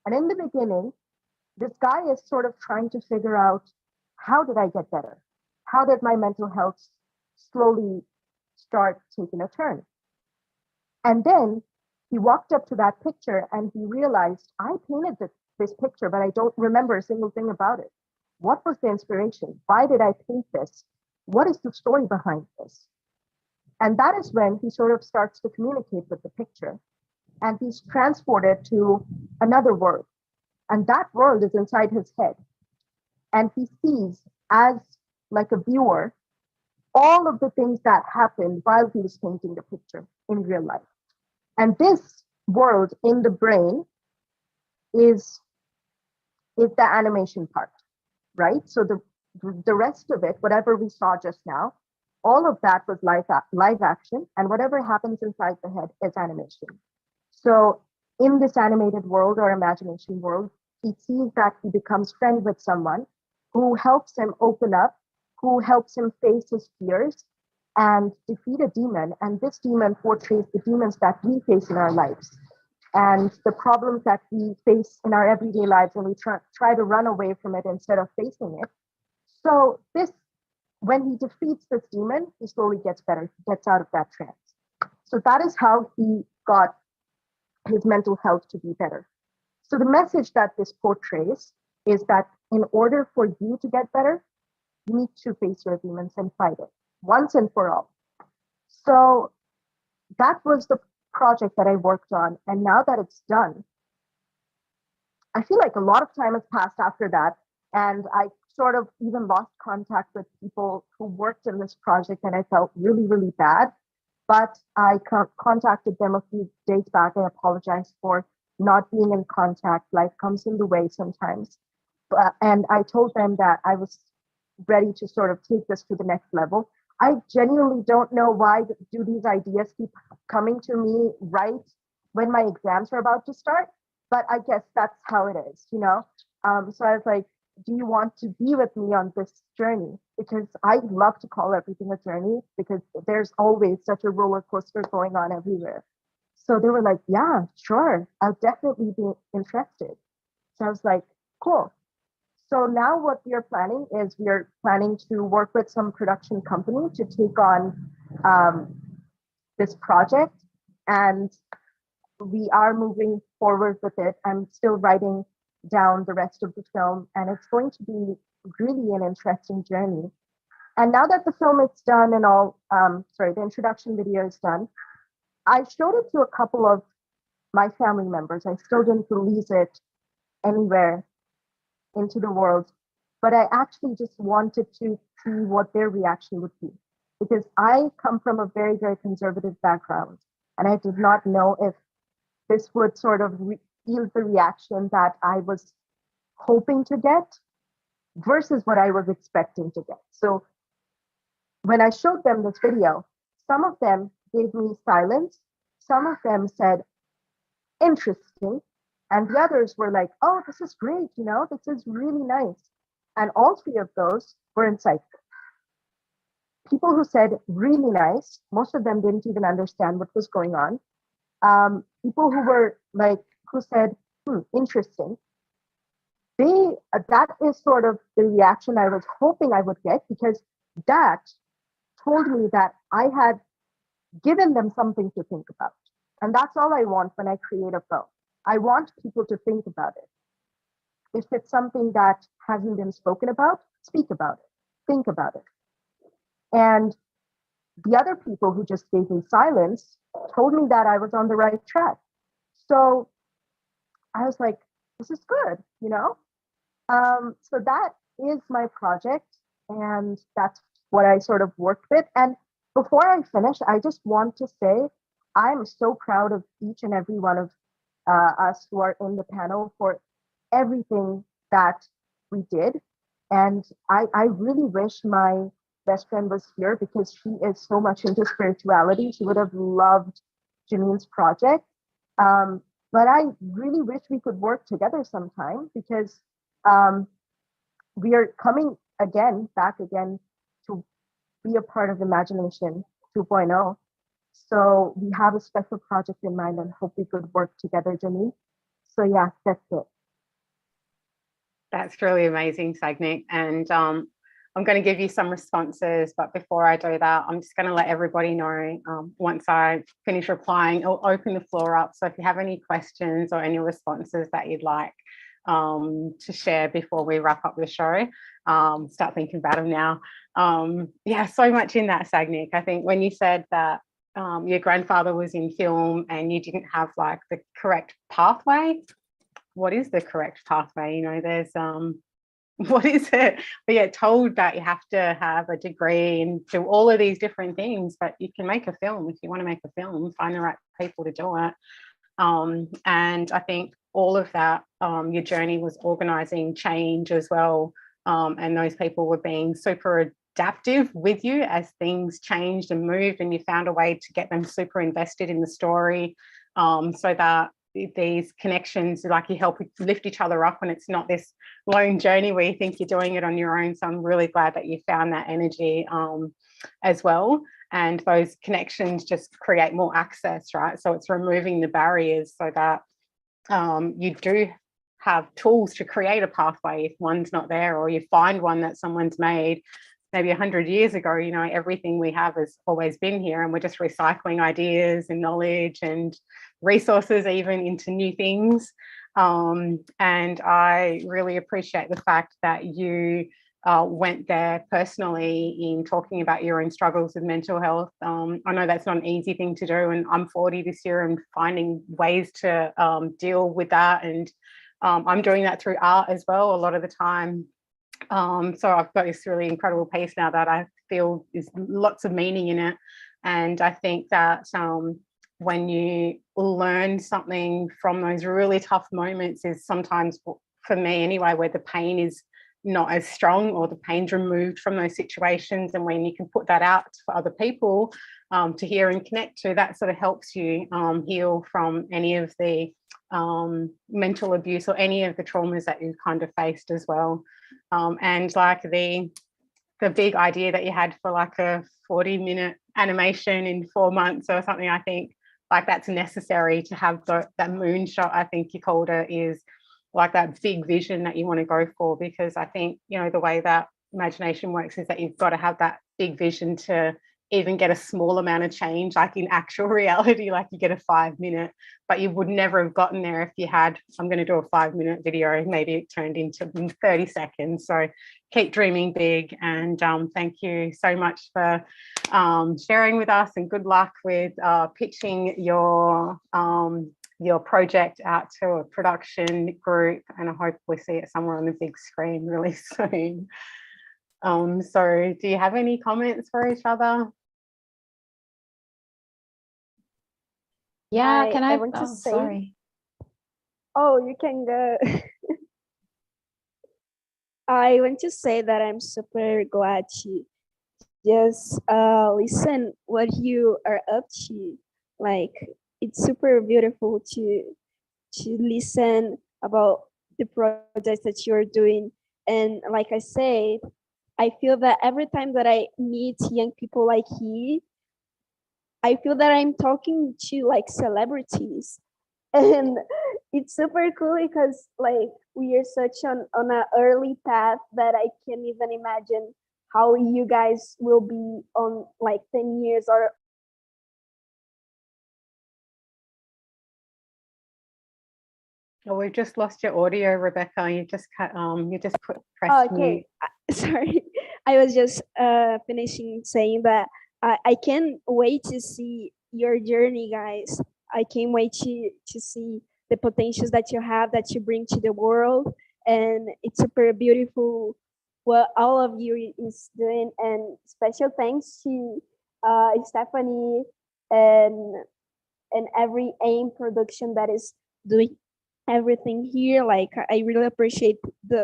[SPEAKER 7] And in the beginning, this guy is sort of trying to figure out, how did I get better? How did my mental health slowly start taking a turn? And then he walked up to that picture and he realized, I painted this picture, but I don't remember a single thing about it. What was the inspiration? Why did I paint this? What is the story behind this? And that is when he sort of starts to communicate with the picture, and he's transported to another world. And that world is inside his head. And he sees, as like a viewer, all of the things that happened while he was painting the picture in real life. And this world in the brain is the animation part, right? So the rest of it, whatever we saw just now, all of that was live action, and whatever happens inside the head is animation. So in this animated world or imagination world, he sees that he becomes friends with someone who helps him open up, who helps him face his fears and defeat a demon. And this demon portrays the demons that we face in our lives and the problems that we face in our everyday lives, and we try to run away from it instead of facing it. So when he defeats this demon, he slowly gets better, he gets out of that trance. So that is how he got his mental health to be better. So the message that this portrays is that in order for you to get better, you need to face your demons and fight it once and for all. So that was the project that I worked on. And now that it's done, I feel like a lot of time has passed after that. And I sort of even lost contact with people who worked in this project, and I felt really, really bad. But I contacted them a few days back. I apologized for not being in contact. Life comes in the way sometimes. And I told them that I was ready to sort of take this to the next level. I genuinely don't know why do these ideas keep coming to me right when my exams are about to start, but I guess that's how it is, you know? So I was like, do you want to be with me on this journey? Because I love to call everything a journey because there's always such a roller coaster going on everywhere. So they were like, yeah, sure, I'll definitely be interested. So I was like, cool. So now what we are planning is we are planning to work with some production company to take on this project. And we are moving forward with it. I'm still writing down the rest of the film, and it's going to be really an interesting journey. And now that the film is done and all, the introduction video is done, I showed it to a couple of my family members. I still didn't release it anywhere into the world, but I actually just wanted to see what their reaction would be, because I come from a very, very conservative background, and I did not know if this would sort of yield the reaction that I was hoping to get versus what I was expecting to get. So when I showed them this video, some of them gave me silence, some of them said, interesting, and the others were like, oh, this is great, this is really nice. And all three of those were insightful. People who said really nice, most of them didn't even understand what was going on. People who were like, who said, interesting. That is sort of the reaction I was hoping I would get, because that told me that I had given them something to think about. And that's all I want when I create a film. I want people to think about it. If it's something that hasn't been spoken about, speak about it, think about it. And the other people who just gave me silence told me that I was on the right track. So I was like, this is good, So that is my project, and that's what I sort of worked with. And before I finish, I just want to say I'm so proud of each and every one of us who are in the panel for everything that we did. And I really wish my best friend was here, because she is so much into spirituality. She would have loved Janine's project. But I really wish we could work together sometime, because we are coming back again to be a part of Imagination 2.0. So we have a special project in mind and hope we could work together, Janine. So yeah, that's it.
[SPEAKER 2] That's really amazing, Sagnik. And I'm going to give you some responses, but before I do that, I'm just going to let everybody know once I finish replying, I'll open the floor up. So if you have any questions or any responses that you'd like to share before we wrap up the show, start thinking about them now. Yeah, so much in that, Sagnik. I think when you said that your grandfather was in film and you didn't have like the correct pathway, what is the correct pathway? There's what is it? We get told that you have to have a degree and do all of these different things, but you can make a film if you want to make a film, find the right people to do it. And I think all of that, your journey was organizing change as well. And those people were being super adaptive with you as things changed and moved, and you found a way to get them super invested in the story, so that these connections, like, you help lift each other up, and it's not this lone journey where you think you're doing it on your own. So I'm really glad that you found that energy as well. And those connections just create more access, right? So it's removing the barriers so that you do have tools to create a pathway if one's not there, or you find one that someone's made maybe 100 years ago. Everything we have has always been here, and we're just recycling ideas and knowledge and resources even into new things. And I really appreciate the fact that you went there personally in talking about your own struggles with mental health. I know that's not an easy thing to do, and I'm 40 this year and finding ways to deal with that. And I'm doing that through art as well a lot of the time. So I've got this really incredible piece now that I feel is lots of meaning in it. And I think that when you learn something from those really tough moments is sometimes, for me anyway, where the pain is not as strong or the pain's removed from those situations. And when you can put that out for other people, to hear and connect to, that sort of helps you heal from any of the mental abuse or any of the traumas that you've kind of faced as well. And like the big idea that you had for like a 40-minute animation in 4 months or something, I think like that's necessary to have that moonshot, I think you called it, is like that big vision that you want to go for. Because I think, you know, the way that imagination works is that you've got to have that big vision to even get a small amount of change. Like in actual reality, like you get a 5-minute, but you would never have gotten there if you had, I'm going to do a 5-minute video, maybe it turned into 30 seconds. So keep dreaming big, and thank you so much for sharing with us, and good luck with pitching your project out to a production group, and I hope we see it somewhere on the big screen really soon. So do you have any comments for each other?
[SPEAKER 6] Yeah, can I
[SPEAKER 4] want to say,
[SPEAKER 6] sorry.
[SPEAKER 4] Oh, you can go. I want to say that I'm super glad to just listen what you are up to. Like, it's super beautiful to listen about the projects that you're doing. And like I said, I feel that every time that I meet young people like you, I feel that I'm talking to like celebrities. And it's super cool because like we are such on an early path that I can't even imagine how you guys will be on like 10 years or
[SPEAKER 2] Oh, we've just lost your audio, Rebecca. You just pressed
[SPEAKER 4] okay.
[SPEAKER 2] mute.
[SPEAKER 4] Sorry, I was just finishing saying that I can't wait to see your journey, guys. I can't wait to see the potentials that you have, that you bring to the world, and it's super beautiful what all of you is doing. And special thanks to Stephanie and every AIM production that is doing everything here. Like I really appreciate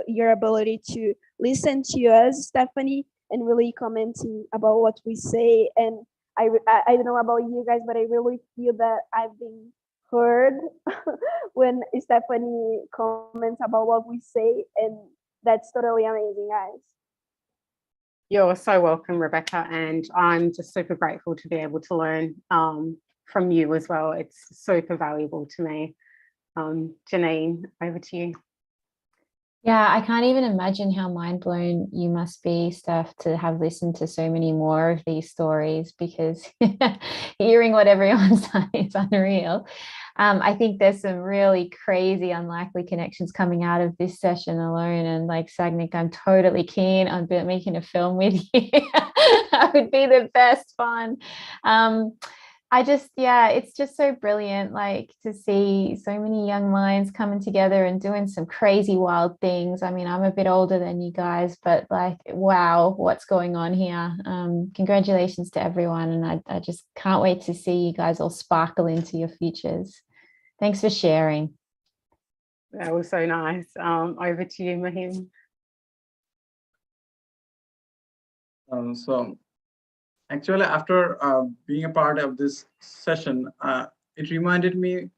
[SPEAKER 4] your ability to listen to us, Stephanie, and really commenting about what we say. And I don't know about you guys, but I really feel that I've been heard when Stephanie comments about what we say, and that's totally amazing, guys.
[SPEAKER 2] You're so welcome, Rebecca, and I'm just super grateful to be able to learn from you as well. It's super valuable to me. Janine, over to you.
[SPEAKER 6] Yeah, I can't even imagine how mind blown you must be, Steph, to have listened to so many more of these stories, because hearing what everyone's done is unreal. I think there's some really crazy, unlikely connections coming out of this session alone. And like Sagnik, I'm totally keen on making a film with you. That would be the best fun. It's just so brilliant, like to see so many young minds coming together and doing some crazy wild things. I mean, I'm a bit older than you guys, but like, wow, what's going on here? Congratulations to everyone. And I just can't wait to see you guys all sparkle into your futures. Thanks for sharing.
[SPEAKER 2] That was so nice. Over to you, Mahim.
[SPEAKER 5] So actually, after being a part of this session, it reminded me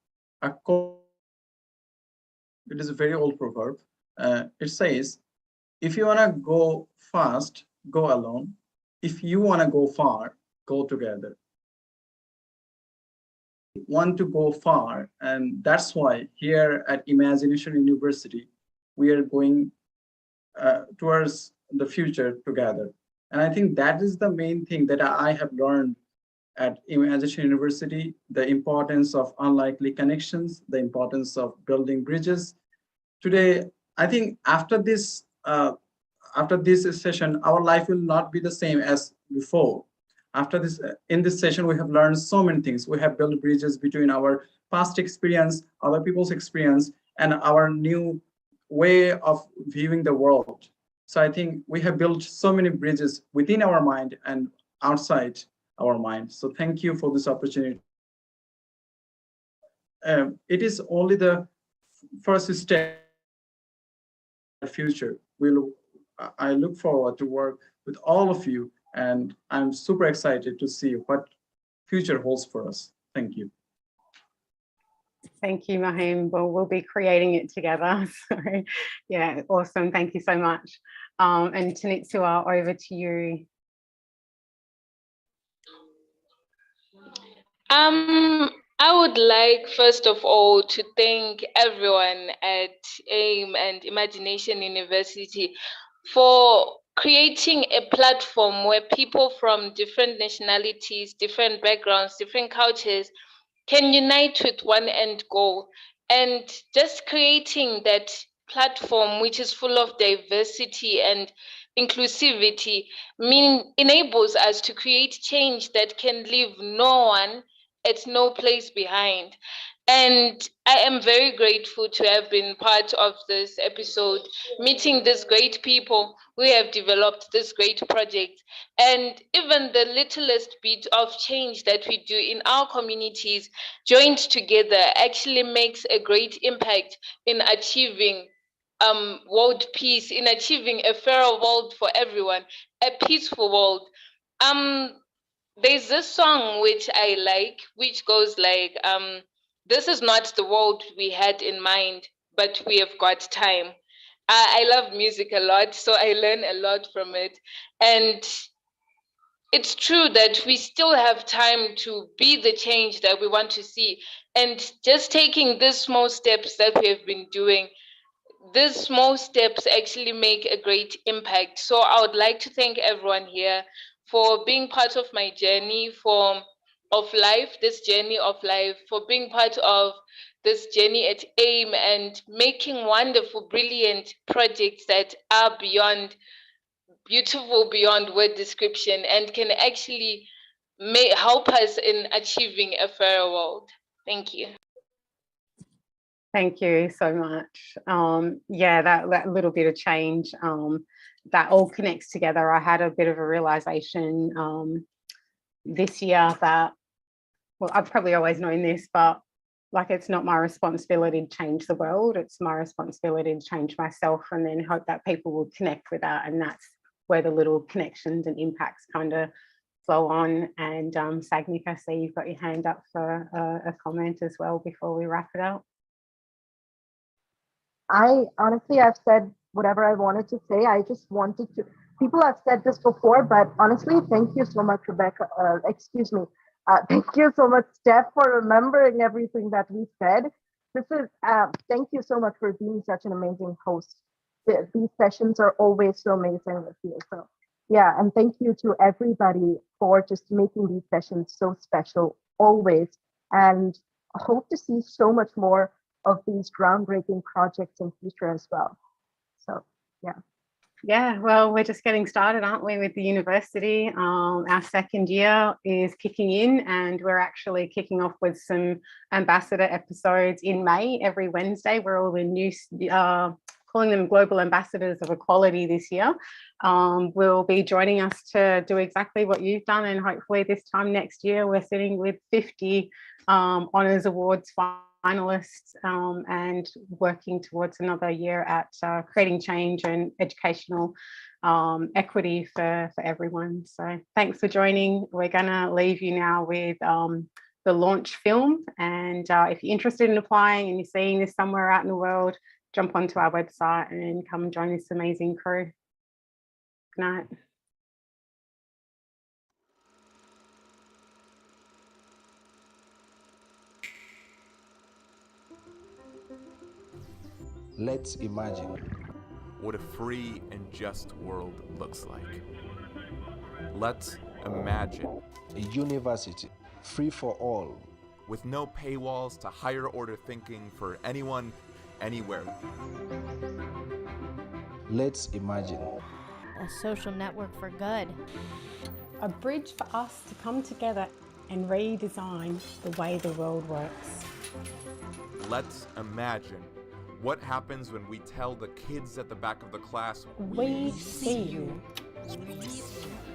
[SPEAKER 5] a quote. It is a very old proverb. It says, if you want to go fast, go alone. If you want to go far, go together. Want to go far, and that's why here at IMAGI-NATION University, we are going towards the future together. And I think that is the main thing that I have learned at IMAGI-NATION University, the importance of unlikely connections, the importance of building bridges. Today, I think after this session, our life will not be the same as before. After this, in this session, we have learned so many things. We have built bridges between our past experience, other people's experience, and our new way of viewing the world. So I think we have built so many bridges within our mind and outside our mind. So thank you for this opportunity. It is only the first step in the future. I look forward to work with all of you, and I'm super excited to see what future holds for us. Thank you.
[SPEAKER 2] Thank you, Mahim. Well, we'll be creating it together. So yeah, awesome. Thank you so much. And Tanitsua, over to you.
[SPEAKER 3] I would like, first of all, to thank everyone at AIM and IMAGI-NATION University for creating a platform where people from different nationalities, different backgrounds, different cultures can unite with one end goal. And just creating that platform, which is full of diversity and inclusivity, enables us to create change that can leave no one at no place behind. And I am very grateful to have been part of this episode, meeting these great people who have developed this great project. And even the littlest bit of change that we do in our communities joined together actually makes a great impact in achieving world peace, in achieving a fairer world for everyone, a peaceful world. There's this song which I like, which goes like, this is not the world we had in mind, but we have got time. I love music a lot, so I learn a lot from it. And it's true that we still have time to be the change that we want to see. And just taking these small steps that we have been doing, these small steps actually make a great impact. So I would like to thank everyone here for being part of my journey of life, this journey of life, for being part of this journey at AIM and making wonderful, brilliant projects that are beautiful beyond word description and can actually help us in achieving a fairer world. Thank you.
[SPEAKER 2] Thank you so much. Yeah, that little bit of change, that all connects together. I had a bit of a realization this year that, well, I've probably always known this, but like, it's not my responsibility to change the world. It's my responsibility to change myself, and then hope that people will connect with that. And that's where the little connections and impacts kind of flow on. And Sagnik, I see you've got your hand up for a comment as well before we wrap it up.
[SPEAKER 7] I've said whatever I wanted to say. I just wanted to, people have said this before, but honestly, thank you so much, Rebecca. Thank you so much, Steph, for remembering everything that we said. Thank you so much for being such an amazing host. These sessions are always so amazing with you. So yeah, and thank you to everybody for just making these sessions so special always. And I hope to see so much more of these groundbreaking projects in future as well. So yeah.
[SPEAKER 2] Yeah, well, we're just getting started, aren't we, with the university? Our second year is kicking in, and we're actually kicking off with some ambassador episodes in May every Wednesday. We're all the new, calling them global ambassadors of equality this year. Will be joining us to do exactly what you've done, and hopefully this time next year we're sitting with 50 Honours Awards finalists and working towards another year at creating change and educational equity for everyone. So thanks for joining. We're gonna leave you now with the launch film, and if you're interested in applying and you're seeing this somewhere out in the world, jump onto our website and come and join this amazing crew. Good night.
[SPEAKER 8] Let's imagine
[SPEAKER 9] what a free and just world looks like. Let's imagine
[SPEAKER 8] a university free for all,
[SPEAKER 9] with no paywalls to higher order thinking for anyone, anywhere.
[SPEAKER 8] Let's imagine
[SPEAKER 10] a social network for good.
[SPEAKER 11] A bridge for us to come together and redesign the way the world works.
[SPEAKER 9] Let's imagine what happens when we tell the kids at the back of the class,
[SPEAKER 11] we see you.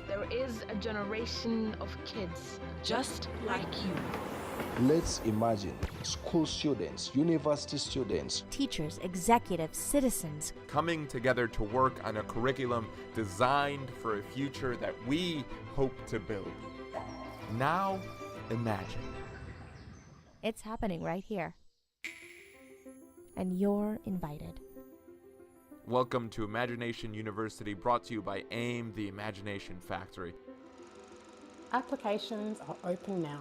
[SPEAKER 12] There is a generation of kids just like you.
[SPEAKER 8] Let's imagine school students, university students,
[SPEAKER 10] teachers, executives, citizens
[SPEAKER 9] coming together to work on a curriculum designed for a future that we hope to build. Now imagine.
[SPEAKER 10] It's happening right here. And you're invited.
[SPEAKER 9] Welcome to IMAGI-NATION University, brought to you by AIM, the Imagination Factory.
[SPEAKER 11] Applications are open now.